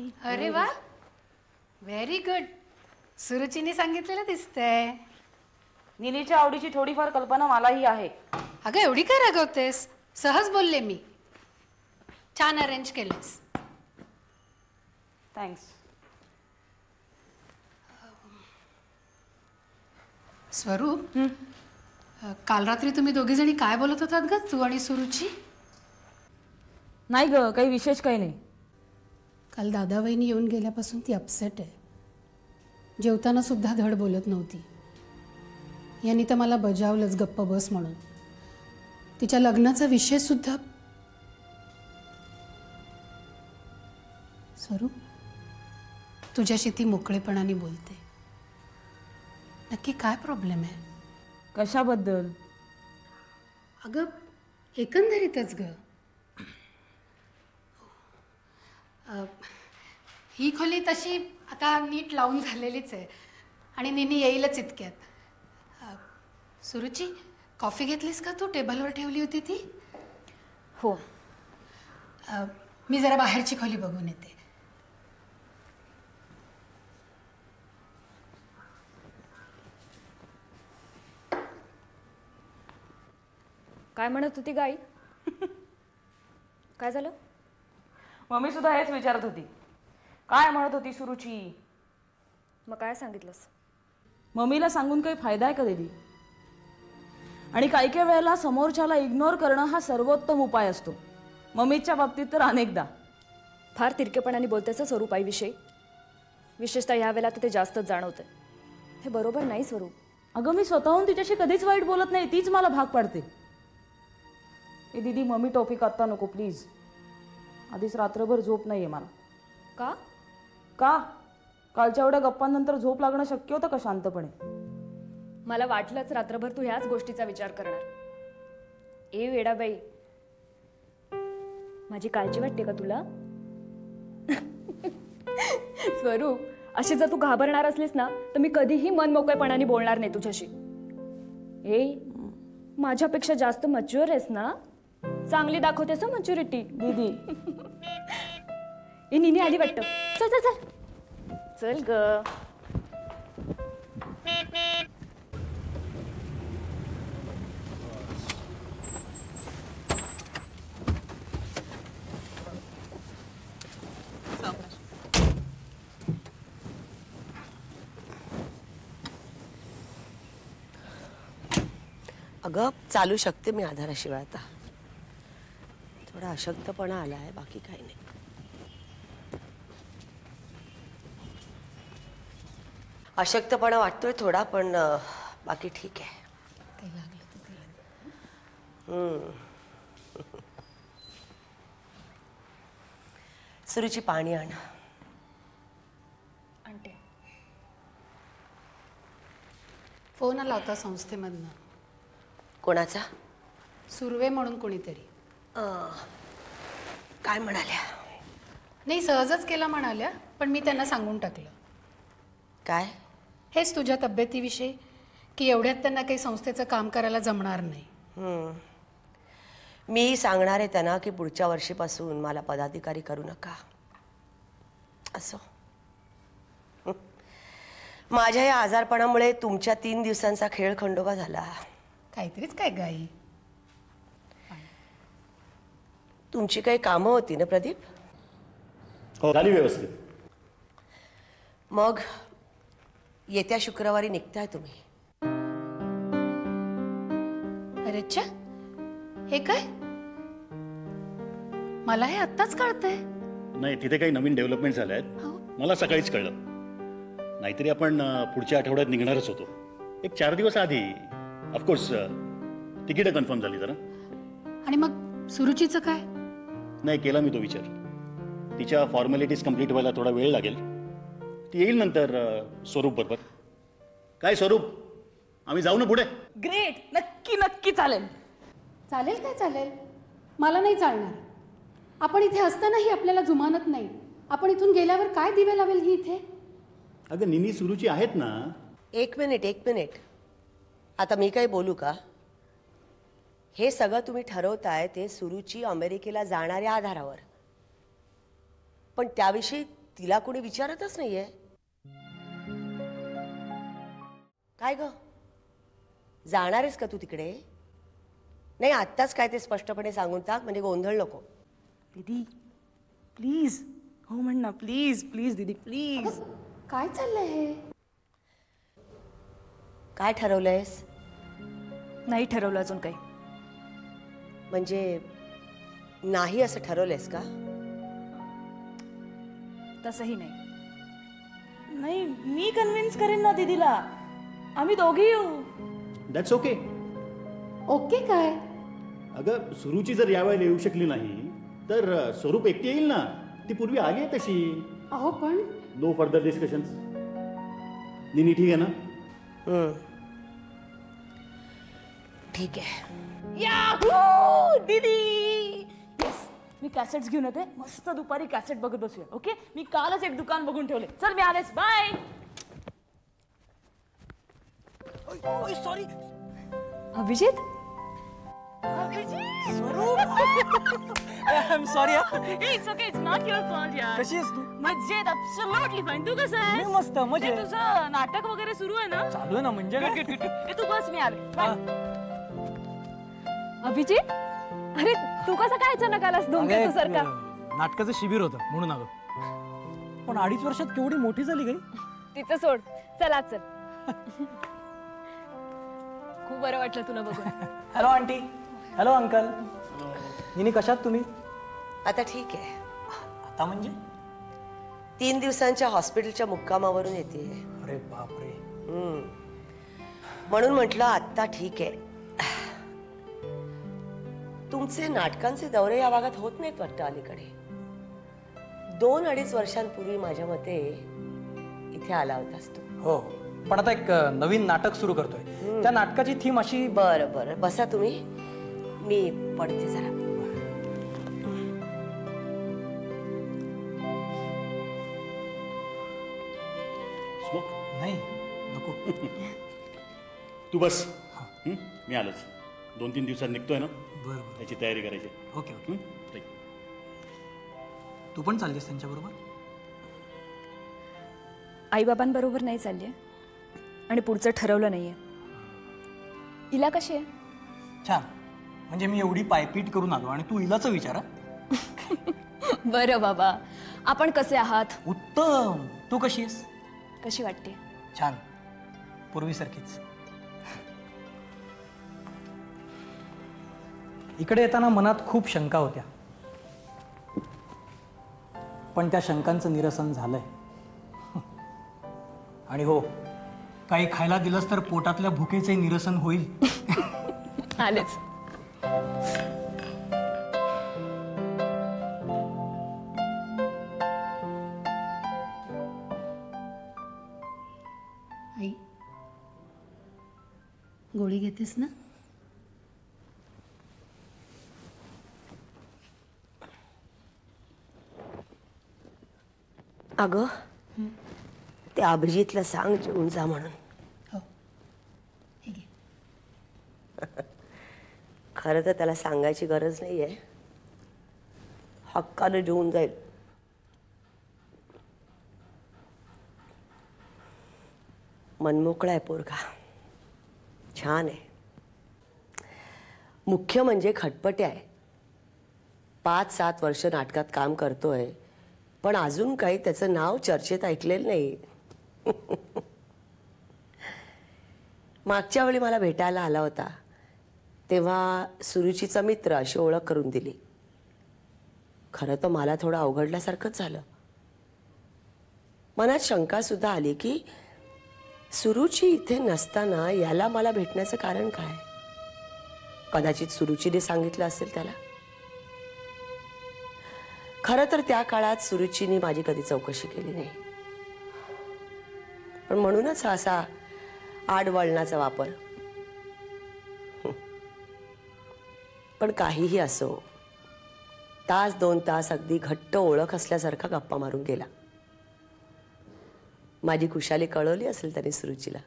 नाही. अरे वा, व्हेरी गुड. सुरुचीने सांगितलेलं दिसतंय. निनीच्या आवडीची थोडीफार कल्पना मलाही आहे. अगं एवढी काय रागवतेस? सहज बोलले मी. छान अरेंज केलंस. थँक्स. स्वरूप, काल रात्री तुम्ही दोघी जणी काय बोलत होतात ग, तू आणि सुरुची? नाही ग, काही विशेष काही नाही. काल दादा वहिनी येऊन गेल्यापासून ती अपसेट आहे. जेवताना सुद्धा धड बोलत नव्हती. यांनी तर मला बजावलंच गप्प बस म्हणून. तिच्या लग्नाचा विषय सुद्धा. स्वरूप, तुझ्याशी ती मोकळेपणाने बोलते. नक्की काय प्रॉब्लेम आहे? कशाबद्दल? अगं एकंदरीतच ग. ही खोली तशी आता नीट लावून झालेलीच आहे आणि निनी येईलच इतक्यात. सुरुची, कॉफी घेतलीस का तू? टेबलवर ठेवली होती ती. हो. मी जरा बाहेरची खोली बघून येते. काय म्हणत होती गाई? काय झालं? मम्मी सुद्धा हेच विचारत होती. काय म्हणत होती सुरुची? मग काय सांगितलंस? मम्मीला सांगून काही फायदा आहे का दीदी? आणि काही काही वेळेला समोरच्याला इग्नोर करणं हा सर्वोत्तम उपाय असतो. मम्मीच्या बाबतीत तर अनेकदा. फार तिरकेपणाने बोलतेच स्वरूप आईविषयी. विशेषतः ह्या वेळेला तर ते जास्तच जाणवतं. हे बरोबर नाही स्वरूप. अगं मी स्वतःहून तिच्याशी कधीच वाईट बोलत नाही, तीच मला भाग पाडते. ए दीदी, मम्मी टॉपिक आत्ता नको प्लीज. आधीच रात्रभर झोप नाहीये मला. का? का? कालच्या एवढ्या गप्पांनंतर झोप लागणं शक्य होतं का शांतपणे? मला वाटलंच रात्रभर तू ह्याच गोष्टीचा विचार करणार. ए वेडाबाई, माझी काळजी वाटते का तुला? स्वरूप, अशी जर तू घाबरणार असलीस ना तर मी कधीही मन मोकळेपणाने बोलणार नाही तुझ्याशी. ए, माझ्यापेक्षा जास्त मच्युअर आहेस ना? चांगली दाखवतेस मच्युरिटी. दीदी, ए निनी आली वाटतं. चल चल चल चल ग. अगं चालू शकते मी आधाराशिवाय. आता थोडा अशक्तपणा आला आहे, बाकी काही नाही. अशक्तपणा वाटतोय थोडा, पण बाकी ठीक आहे. सुरुची, पाणी आण. आणते. फोन आला होता संस्थेमधनं. कोणाचा? सुर्वे म्हणून कोणीतरी. काय म्हणाल्या? नाही, सहजच केला म्हणाल्या, पण मी त्यांना सांगून टाकलं. काय? हेच तुझ्या तब्येतीविषयी, की एवढ्यात त्यांना काही संस्थेचं काम करायला जमणार नाही. मी सांगणार आहे त्यांना की पुढच्या वर्षीपासून मला पदाधिकारी करू नका असं. माझ्या या आजारपणामुळे तुमच्या 3 दिवसांचा खेळ खंडोबा झाला. काहीतरीच काय गाई. तुमची काही कामं होती ना प्रदीप? हो, झाली व्यवस्थित. मग येत्या शुक्रवारी निघताय तुम्ही? अरे च्छा, हे काय? मला हे आत्ताच कळतंय. नाही, तिथे काही नवीन डेव्हलपमेंट झाल्या आहेत. मला सकाळीच कळलं. नाहीतरी आपण पुढच्या आठवड्यात निघणारच होतो. एक 4 दिवस आधी. ऑफकोर्स तिकीट कन्फर्म झाली जरा. आणि मग सुरुचीचं काय? नाही, केला मी तो विचार. तिच्या फॉर्मॅलिटीज कंप्लीट व्हायला थोडा वेळ लागेल. ती येईल नंतर स्वरूप बरोबर. काय स्वरूप, आम्ही जाऊ ना पुढे? ग्रेट. नक्की नक्की चालेल. चालेल काय चालेल? मला नाही चालणार. आपण इथे असतानाही आपल्याला जुमानत नाही. आपण इथून गेल्यावर काय दिवे लावेल ही इथे? अगं निनी सुरुची आहेत ना. एक मिनिट. आता मी काही बोलू का? हे सगळं तुम्ही ठरवताय ते सुरुची अमेरिकेला जाणाऱ्या आधारावर, पण त्याविषयी तिला कोणी विचारतच नाहीये. काय ग, जाणार आहेस का तू तिकडे? नाही, आत्ताच काय ते स्पष्टपणे सांगून टाक, म्हणजे गोंधळ नको. दीदी प्लीज, हो म्हण ना, प्लीज प्लीज दीदी प्लीज. काय चाललंय हे? काय ठरवलंयस? नाही ठरवलं अजून काही. म्हणजे नाही असं ठरवलंयस का? तसंही नाही. नाही, मी कन्व्हिन्स करेन ना दीदीला. आम्ही दोघी येऊ. That's okay. ओके काय? अगं सुरुची जर यावेळेला येऊ शकली नाही तर स्वरूप एकटी येईल ना. ती पूर्वी आली आहे तशी. अहो पण नो फर्दर डिस्कशन्स. निनी ठीक आहे ना? ठीक आहे. याहू दीदी. Yes. मी कॅसेट्स घेऊन येते, मस्त दुपारी कॅसेट बघत बसूया. ओके, मी कालच एक दुकान बघून ठेवले. चल मी आलेच, bye. Sorry Abhijit, I am sorry. It's okay, it's not your fault यार. कशी आहेस तू? मजेत, ॲब्सोल्युटली फाईन. तू कसं आहेस? मी मस्त, मजेत. ते तुझं नाटक वगैरे सुरू आहे ना? चालू आहे ना, म्हणजे काय? ए, तू बस, मी आले. बाय. अभिजित, अरे तू कसं काय अचानक आलास धोंगे तू सारखा? नाटकाचं शिबिर होतं म्हणून आलो. पण 2.5 वर्षात केवढी मोठी झाली गई. तिचं सोड, चला चल. खूप बरं वाटलं तुला बघून. Hello aunty. Hello uncle. Nini, कशात तुम्ही? आता ठीक आहे. आता म्हणजे? 3 दिवसांच्या हॉस्पिटलच्या मुक्कामावरून येते. अरे बापरे. म्हणून म्हटलं आत्ता ठीक आहे. तुमचे नाटकांचे दौरे या भागात होत नाहीत वाटतं अलीकडे. 2-2.5 वर्षांपूर्वी माझ्या मते इथे आला होतास तू. हो, पण आता एक नवीन नाटक सुरू करतोय. त्या नाटकाची थीम अशी. बरं बरं, बसा तुम्ही, मी पडते जरा. स्मोक नाही, नको. तू बस. मी आलोच. 2-3 दिवसात निघतोय ना, बरं बरं. त्याची तयारी करायची. Okay okay. ठीक. तू पण चाललीस त्यांच्याबरोबर? आईबाबांबरोबर नाही चालली आणि पुढचं ठरवलं नाहीये. हिला कशी आहे? छान. म्हणजे मी एवढी पायपीट करून आलो आणि तू हिलाच विचारा. बरं बाबा, आपण कसे आहात? उत्तम. तू कशी आहेस? कशी वाटते? छान, पूर्वीसारखीच. इकडे येताना मनात खूप शंका होत्या, पण त्या शंकांचं निरसन झालंय. आणि हो, काही खायला दिलंस तर पोटातल्या भुकेचे निरसन होईल. आलेच. आई, गोळी घेतेस ना? अगं, त्या अभिजितला सांग जेवून जा म्हणून. हो, हे घे. खरं तर त्याला सांगायची गरज नाहीये, हक्कानं जेवून जाईल. मनमोकळा आहे पोरगा, छान आहे. मुख्य म्हणजे खटपटे आहे. 5-7 वर्ष नाटकात काम करतोय, पण अजून काही त्याचं नाव चर्चेत ऐकलेलं नाही. मागच्या वेळी मला भेटायला आला होता तेव्हा सुरुचीचा मित्र अशी ओळख करून दिली. खरं तर मला थोडं अवघडल्यासारखंच झालं. मनात शंका सुद्धा आली की सुरुची इथे नसताना याला मला भेटण्याचं कारण काय. कदाचित सुरुचीने सांगितलं असेल त्याला. खरं तर त्या काळात सुरुचीने माझी कधी चौकशी केली नाही, पण म्हणूनच असा आडवळणाचा वापर. पण काहीही असो, 1-2 तास अगदी घट्ट ओळख असल्यासारखा गप्पा मारून गेला. माझी खुशाली कळवली असेल त्याने सुरुचीला.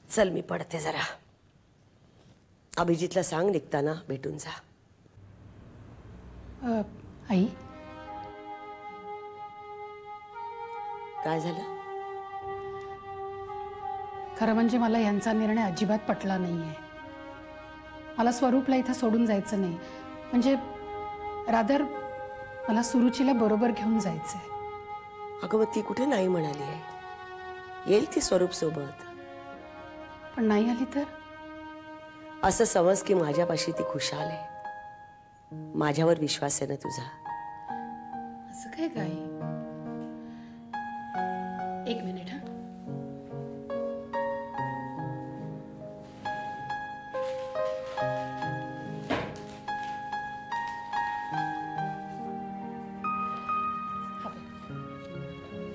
चल मी पडते जरा. अभिजितला सांग निघताना भेटून जा. आई, काय झालं? खरं म्हणजे मला यांचा निर्णय अजिबात पटला नाही आहे. मला स्वरूपला इथं सोडून जायचं नाही, म्हणजे रादर मला सुरुचीला बरोबर घेऊन जायचं आहे. अगं मग ती कुठे नाही म्हणाली आहे? येईल ती स्वरूप सोबत. पण नाही आली तर? असं समज की माझ्यापाशी ती खुशाल आहे. माझ्यावर विश्वास आहे ना तुझा? असं काय काय? एक मिनिट हा.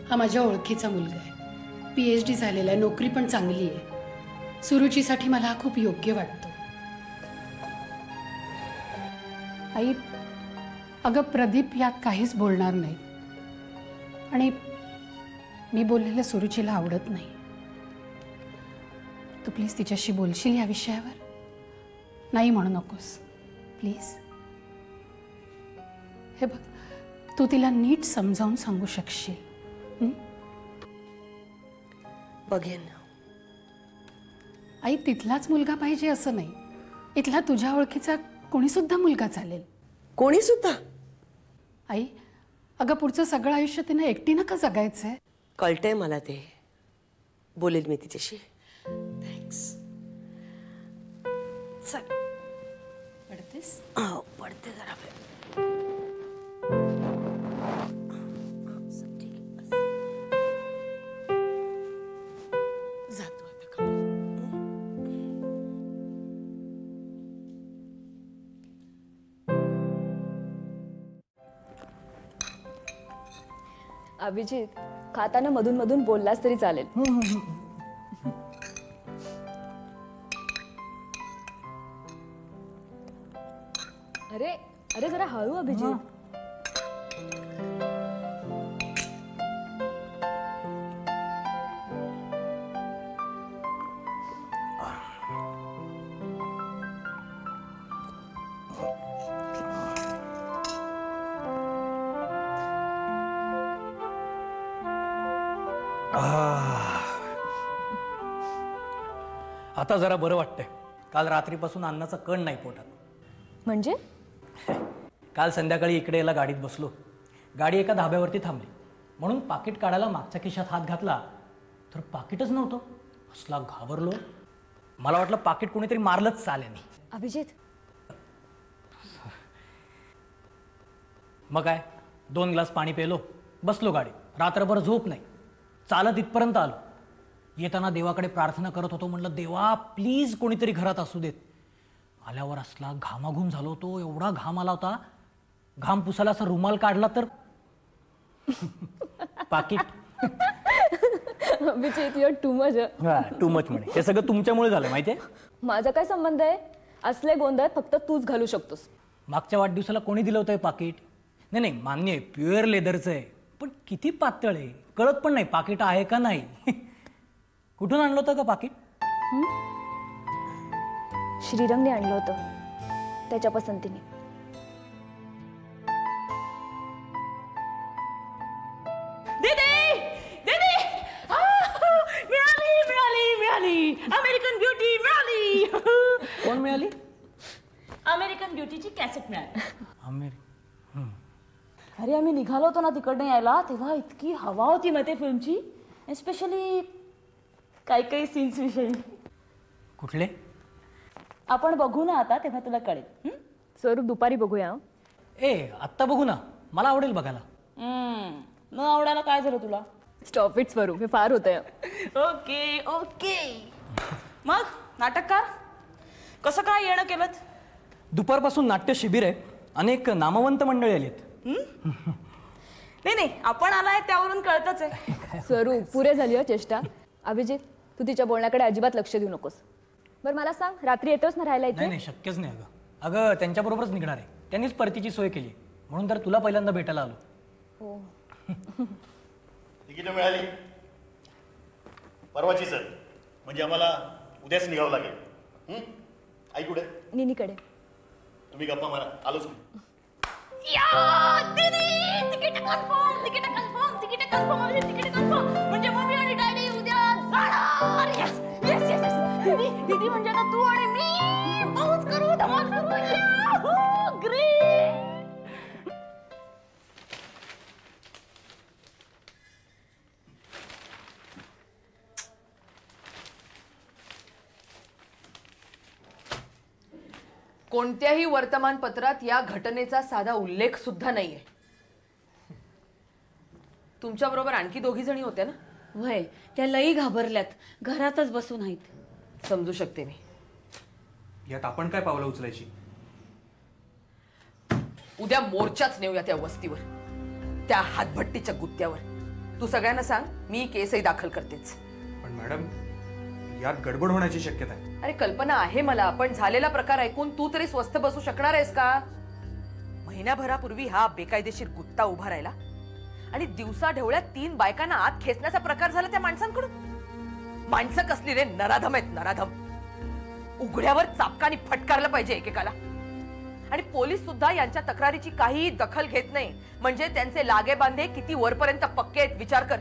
हा माझ्या ओळखीचा मुलगा आहे. PhD झालेला आहे, नोकरी पण चांगली आहे. सुरुचीसाठी मला हा खूप योग्य वाटतो. आई, अगं प्रदीप यात काहीच बोलणार नाही आणि मी बोललेलं सुरुचीला आवडत नाही. तू प्लीज तिच्याशी बोलशील या विषयावर? नाही म्हणू नकोस प्लीज. हे बघ, तू तिला नीट समजावून सांगू शकशील? बघेन. आई, तिथलाच मुलगा पाहिजे असं नाही, इथला तुझ्या ओळखीचा कोणी सुद्धा मुलगा चालेल. कोणी सुद्धा? आई, अगं पुढचं सगळं आयुष्य तिनं एकटीनं का जगायचंय? कळतंय मला ते. बोलेल मी तिच्याशी. थँक्स. चल, पडतेस? हो, पडते जरा वेळ. जातो आता का? अभिजित, खाताना मधून मधून बोललास तरी चालेल. अरे अरे जरा हळू अभिजित. आता जरा बरं वाटतंय. काल रात्रीपासून अन्नाचा कण नाही पोटात. म्हणजे काल संध्याकाळी इकडे याला गाडीत बसलो. गाडी एका धाब्यावरती थांबली म्हणून पाकिट काढायला मागच्या खिशात हात घातला तर पाकिटच नव्हतं. असला घाबरलो. मला वाटलं पाकिट कोणीतरी मारलंच चाल्याने. अभिजित, मग काय, 2 ग्लास पाणी पेलो, बसलो गाडीत. रात्रभर झोप नाही. चालत इथपर्यंत आलो. येताना देवाकडे प्रार्थना करत होतो. म्हणलं, देवा प्लीज कोणीतरी घरात असू देत. आल्यावर असला घामाघूम झालो होतो. एवढा घाम आला होता, घाम पुसायला असा रुमाल काढला तर पाकिट. Abhijit, you are too much. Too much म्हणे. हे सगळं तुमच्यामुळे झालं माहितीये. माझा काय संबंध आहे? असले गोंधळ फक्त तूच घालू शकतोस. मागच्या वाढदिवसाला कोणी दिलं होतं हे पाकिट? नाही नाही, मान्य आहे प्युअर लेदरचं आहे, पण किती पातळ आहे कळत पण नाही पाकिट आहे का नाही. कुठून आणलं होतं का पाकिट? श्रीरंगने आणलं होतं, त्याच्या पसंतीने. दीदी दीदी, मिळाली मिळाली मिळाली, अमेरिकन ब्युटी मिळाली. कोण मिळाली? अमेरिकन ब्युटीची कॅसेट मिळाली. अरे आम्ही निघालो होतो ना तिकडनं यायला, तेव्हा इतकी हवा होती ना ते फिल्मची, एस्पेशली काही काही सीन्स विषयी. कुठले? आपण बघू ना आता, तेव्हा तुला कळेल. स्वरूप दुपारी बघूया. आत्ता बघू ना, मला आवडेल बघायला. न आवडायला काय झालं तुला? स्टॉप इट स्वरूप, हे फार होतंय. Okay okay. मग नाटककार कसं काय येणं केलं? दुपारपासून नाट्य शिबिर आहे, अनेक नामवंत मंडळी आलीत. नाही नाही, आपण आलाय त्यावरून कळतच आहे. स्वरूप पुरे झाली हो चेष्टा. अभिजित, तू तिच्या बोलण्याकडे अजिबात लक्ष देऊ नकोस. बरं मला सांग, रात्री येतोस ना राहायला इथे? नाही नाही, शक्यच नाही. अगं त्यांच्याबरोबरच निघणार आहे. त्यांनीच परतीची सोय केली म्हणून तर तुला पहिल्यांदा भेटायला आलो. हो. तिकीट मिळाली परवाची सर, म्हणजे आम्हाला उद्याच निघावं लागेल. आई कुठे? निनीकडे. तुम्ही गप्पा मारा, आलोच मी. Ticket confirm ticket confirm ticket confirm ticket confirm म्हणजे मम्मी आणि डॅडी उद्या जाणार. Yes yes yes yes. दीदी दीदी म्हणजे आता तू आणि मी मौज करू धमाल करू. ग्रेट. कोणत्याही वर्तमानपत्रात या घटनेचा साधा उल्लेख सुद्धा नाहीये. तुमच्या बरोबर आणखी 2 जणी होत्या ना? वय त्या लई घाबरल्यात, घरातच बसून आहेत. समजू शकते मी. यात आपण काय पावलं उचलायची? उद्या मोर्चाच नेऊया त्या वस्तीवर, त्या हातभट्टीच्या गुत्त्यावर. तू सगळ्यांना सांग, मी केसही दाखल करतेच. पण मॅडम, यात गडबड होण्याची शक्यता आहे. अरे कल्पना आहे मला, पण झालेला प्रकार ऐकून तू तरी स्वस्थ बसू शकणार आहेस का? महिन्याभरापूर्वी हा बेकायदेशीर गुत्ता उभा राहिला आणि दिवसा ढवळ्यात 3 बायकांना आत खेचण्याचा प्रकार झाला त्या माणसांकडून. माणसं कसली रे, नराधम आहेत नराधम. उघड्यावर चापकानी फटकारलं पाहिजे एकेकाला. आणि पोलीस सुद्धा यांच्या तक्रारीची काहीही दखल घेत नाही. म्हणजे त्यांचे लागे बांधे किती वरपर्यंत पक्के आहेत विचार कर.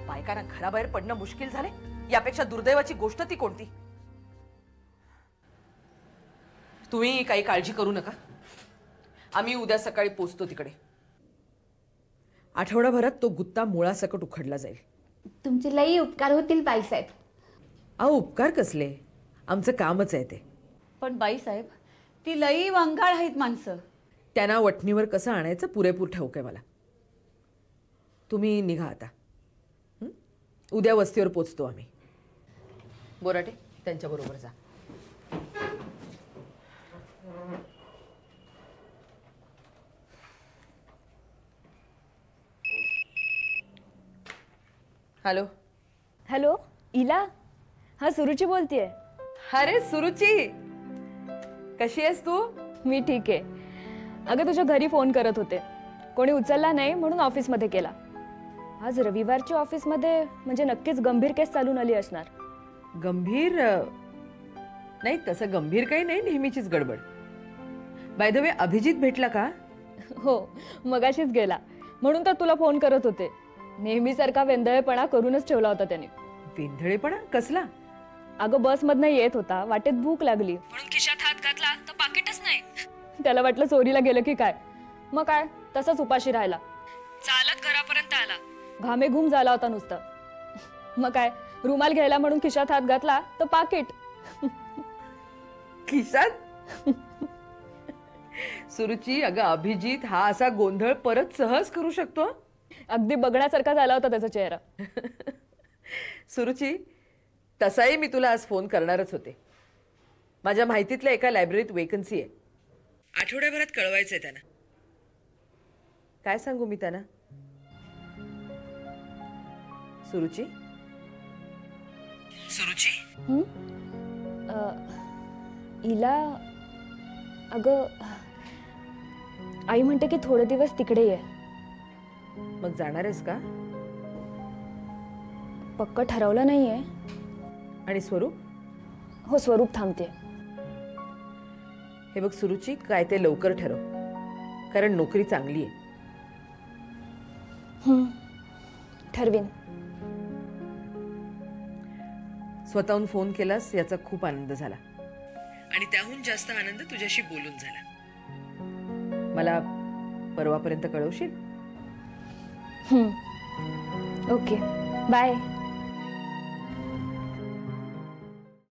बायकांना घराबाहेर पडणं मुश्किल झाले, यापेक्षा दुर्दैवाची गोष्ट ती कोणती? तुम्ही काही काळजी करू नका, आम्ही उद्या सकाळी पोचतो तिकडे. आठवडाभरात तो गुत्ता मुळासकट उखडला जाईल. तुमचे लई उपकार होतील बाईसाहेब. अहो उपकार कसले, आमचं कामच आहे ते. पण बाईसाहेब ती लई वंगाळ आहेत माणसं. त्यांना वठणीवर कसं आणायचं पुरेपूर ठाऊक आहे मला. तुम्ही निघा आता. उद्या वस्तीवर पोचतो आम्ही. बोराटे त्यांच्या बरोबर जा. हॅलो हॅलो इला, हा सुरुची बोलतेय. अरे सुरुची, कशी आहेस तू? मी ठीक आहे. अगं तुझ्या घरी फोन करत होते, कोणी उचलला नाही म्हणून ऑफिसमध्ये केला. आज रविवारची ऑफिसमध्ये म्हणजे नक्कीच गंभीर केस चालून आली असणार. गंभीर नाही, तसं गंभीर काही नाही, नेहमीचीच गडबड. बाय द वे अभिजित भेटला का? हो मगाशीच गेला, म्हणून तर तुला फोन करत होते. नेहमीसारखा वेंधळेपणा करूनच ठेवला होता त्याने. वेंधळेपणा कसला? अगं बसमधनं येत होता, वाटेत भूक लागली म्हणून खिशात हात घातला तर पाकिटच नाही. त्याला वाटलं चोरीला गेलं की काय, मग काय तसंच उपाशी राहिला. चालत घरापर्यंत आला, घामे घूम झाला होता नुसता. मग काय रुमाल घ्यायला म्हणून खिशात हात घातला तर पाकिट खिशात. सुरुची, अगं अभिजित हा असा गोंधळ परत सहज करू शकतो. अगदी बघण्यासारखा झाला होता त्याचा चेहरा. सुरुची, तसाही मी तुला आज फोन करणारच होते. माझ्या माहितीतल्या एका लायब्ररीत वेकन्सी आहे, आठवड्याभरात कळवायचंय त्यांना. काय सांगू मी त्यांना? सुरुची सुरुची इला, अगं आई म्हणते की थोडे दिवस तिकडे ये. मग जाणार आहेस का? पक्क ठरवलं नाहीये. आणि स्वरूप? हो स्वरूप थांबते. हे बघ सुरुची, काय ते लवकर ठरव, कारण नोकरी चांगली आहे. ठरवीन. स्वतःहून फोन केलास याचा खूप आनंद झाला, आणि त्याहून जास्त आनंद तुझ्याशी बोलून झाला. मला परवापर्यंत कळवशील? Okay bye.